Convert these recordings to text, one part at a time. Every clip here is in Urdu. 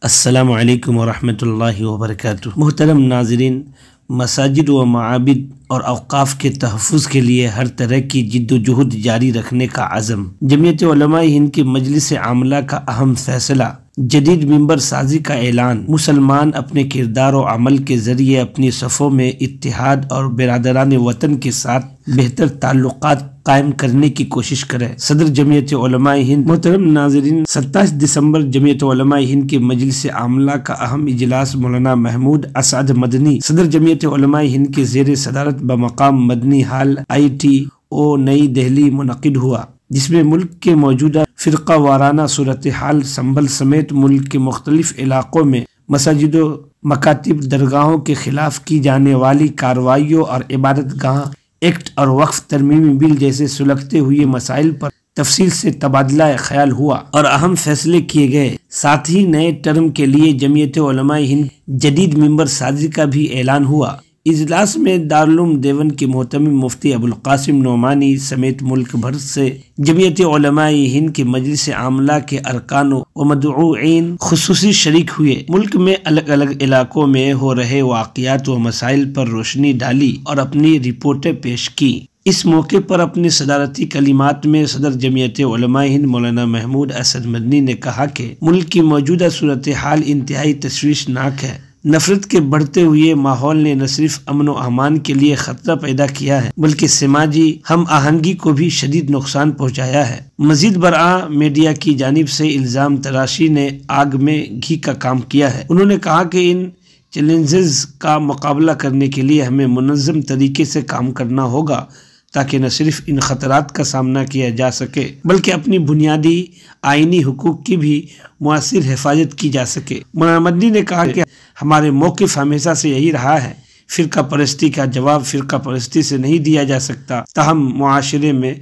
السلام علیکم ورحمۃ اللہ وبرکاتہ۔ محترم ناظرین، مساجد و معابد اور اوقاف کے تحفظ کے لیے ہر طرح کی جد و جہد جاری رکھنے کا عزم۔ جمعیت علماء ہند کی مجلس عاملہ کا اہم فیصلہ، جدید ممبر سازی کا اعلان۔ مسلمان اپنے کردار و عمل کے ذریعے اپنی صفوں میں اتحاد اور برادران وطن کے ساتھ بہتر تعلقات قائم کرنے کی کوشش کرے۔ صدر جمعیت علماء ہند۔ محترم ناظرین، 27 دسمبر جمعیت علماء ہند کی مجلس عاملہ کا اہم اجلاس مولانا محمود اسعد مدنی صدر جمعیت علماء ہند کے زیر صدارت بمقام مدنی ہال ITO نئی دہلی منعقد ہوا، جس میں ملک کے موجودہ فرقہ وارانہ صورتحال سنبھل سمیت ملک کے مختلف علاقوں میں مساجد و مکاتب، درگاہوں کے خلاف کی جانے والی کارروائیوں اور عبادت گاہ ایکٹ اور وقف ترمیمی بل جیسے سلگتے ہوئے مسائل پر تفصیل سے تبادلہ خیال ہوا اور اہم فیصلے کیے گئے۔ ساتھ ہی نئے ٹرم کے لیے جمعیت علماء ہند جدید ممبر سازی کا بھی اعلان ہوا۔ اجلاس میں دارالعلوم دیوبند کے محتمم مفتی ابوالقاسم نعمانی سمیت ملک بھر سے جمعیت علماء ہند کے مجلس عاملہ کے ارکان و مدعوئین خصوصی شریک ہوئے۔ ملک میں الگ الگ علاقوں میں ہو رہے واقعات و مسائل پر روشنی ڈالی اور اپنی رپورٹیں پیش کی۔ اس موقع پر اپنے صدارتی کلمات میں صدر جمعیت علماء ہند مولانا محمود اسعد مدنی نے کہا کہ ملک کی موجودہ صورتحال انتہائی تشویشناک ہے۔ نفرت کے بڑھتے ہوئے ماحول نے نہ صرف امن و امان کے لیے خطرہ پیدا کیا ہے، بلکہ سماجی ہم آہنگی کو بھی شدید نقصان پہنچایا ہے۔ مزید برآں میڈیا کی جانب سے الزام تراشی نے آگ میں گھی کا کام کیا ہے۔ انہوں نے کہا کہ ان چیلنجز کا مقابلہ کرنے کے لیے ہمیں منظم طریقے سے کام کرنا ہوگا، تاکہ نہ صرف ان خطرات کا سامنا کیا جا سکے بلکہ اپنی بنیادی آئینی حقوق کی بھی مؤثر حفاظت کی جا سکے۔ مولانا مدنی نے کہا کہ ہمارے موقف ہمیشہ سے یہی رہا ہے، فرقہ پرستی کا جواب فرقہ پرستی سے نہیں دیا جا سکتا، تاہم معاشرے میں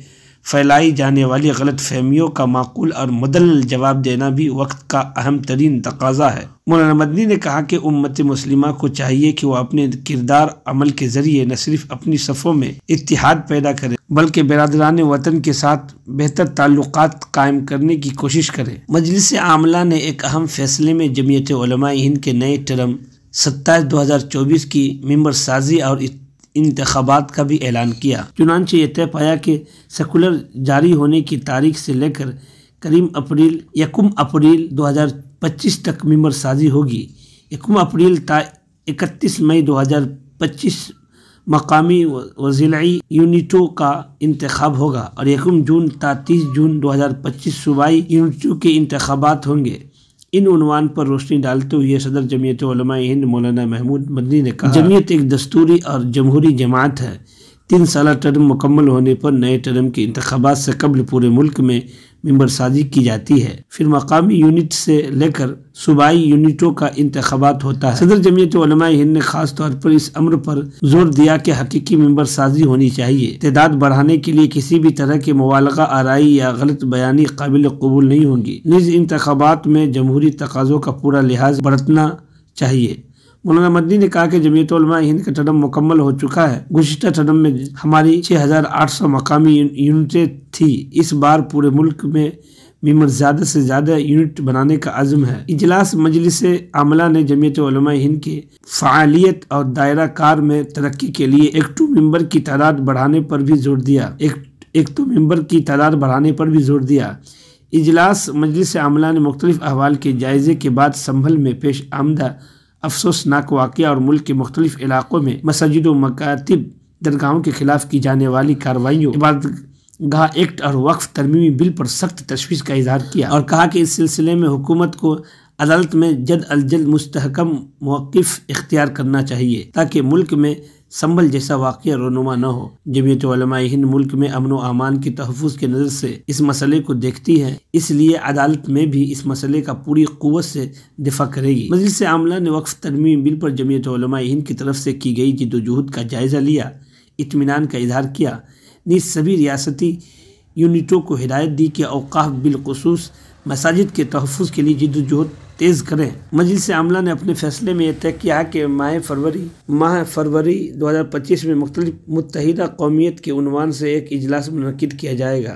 پھیلائی جانے والی غلط فہمیوں کا معقول اور مدلل جواب دینا بھی وقت کا اہم ترین تقاضا ہے۔ مولانا مدنی نے کہا کہ امت مسلمہ کو چاہیے کہ وہ اپنے کردار عمل کے ذریعے نہ صرف اپنی صفوں میں اتحاد پیدا کرے بلکہ برادران وطن کے ساتھ بہتر تعلقات قائم کرنے کی کوشش کرے۔ مجلس عاملہ نے ایک اہم فیصلے میں جمعیت علماء ہند کے نئے ٹرم 27/2024 کی ممبر سازی اور انتخابات کا بھی اعلان کیا۔ چنانچہ یہ طے پایا کہ سیکولر جاری ہونے کی تاریخ سے لے کر 1 اپریل 2025 تک ممبر سازی ہوگی۔ 1 اپریل تا 31 مئی 2025 مقامی و ضلعی یونٹوں کا انتخاب ہوگا اور 1 جون تا 30 جون 2025 صوبائی یونٹوں کے انتخابات ہوں گے۔ ان عنوان پر روشنی ڈالتے ہوئے صدر جمعیت علماء ہند مولانا محمود مدنی نے کہا، جمعیت ایک دستوری اور جمہوری جماعت ہے۔ 3 سالہ ٹرم مکمل ہونے پر نئے ٹرم کے انتخابات سے قبل پورے ملک میں ممبر سازی کی جاتی ہے، پھر مقامی یونٹ سے لے کر صوبائی یونٹوں کا انتخابات ہوتا ہے۔ صدر جمعیت علماء ہند نے خاص طور پر اس امر پر زور دیا کہ حقیقی ممبر سازی ہونی چاہیے۔ تعداد بڑھانے کے لیے کسی بھی طرح کے مبالغہ آرائی یا غلط بیانی قابل قبول نہیں ہوں گی، نیز انتخابات میں جمہوری تقاضوں کا پورا لحاظ برتنا چاہیے۔ مولانا مدنی نے کہا کہ جمعیت علماء ہند کا ٹرم مکمل ہو چکا ہے۔ گزشتہ ٹرم میں ہماری 6800 مقامی یونٹیں تھی، اس بار پورے ملک میں ممبر زیادہ سے زیادہ یونٹ بنانے کا عزم ہے۔ اجلاس مجلس عاملہ نے جمعیت علماء ہند کے فعالیت اور دائرہ کار میں ترقی کے لیے ایکٹو ممبر کی تعداد بڑھانے پر بھی زور دیا۔ اجلاس مجلس عاملہ نے مختلف احوال کے جائزے کے بعد سنبھل میں پیش آمدہ افسوسناک واقعہ اور ملک کے مختلف علاقوں میں مساجد و مکاتب، درگاہوں کے خلاف کی جانے والی کارروائیوں، عبادت گاہ ایکٹ اور وقف ترمیمی بل پر سخت تشویش کا اظہار کیا اور کہا کہ اس سلسلے میں حکومت کو عدالت میں جلد از جلد مستحکم موقف اختیار کرنا چاہیے، تاکہ ملک میں سنبھل جیسا واقعہ رونما نہ ہو۔ جمعیت علماء ہند ملک میں امن و امان کے تحفظ کی نظر سے اس مسئلے کو دیکھتی ہے، اس لیے عدالت میں بھی اس مسئلے کا پوری قوت سے دفاع کرے گی۔ مجلس عاملہ نے وقف ترمیمی بل پر جمعیت علماء ہند کی طرف سے کی گئی جد و جہد کا جائزہ لیا، اطمینان کا اظہار کیا، نیز سبھی ریاستی یونٹوں کو ہدایت دی کہ اوقاف بالخصوص مساجد کے تحفظ کے لیے جد و جہد تیز کریں۔ مجلس عاملہ نے اپنے فیصلے میں یہ طے کیا کہ ماہ فروری 2025 میں متحدہ قومیت کے عنوان سے ایک اجلاس منعقد کیا جائے گا۔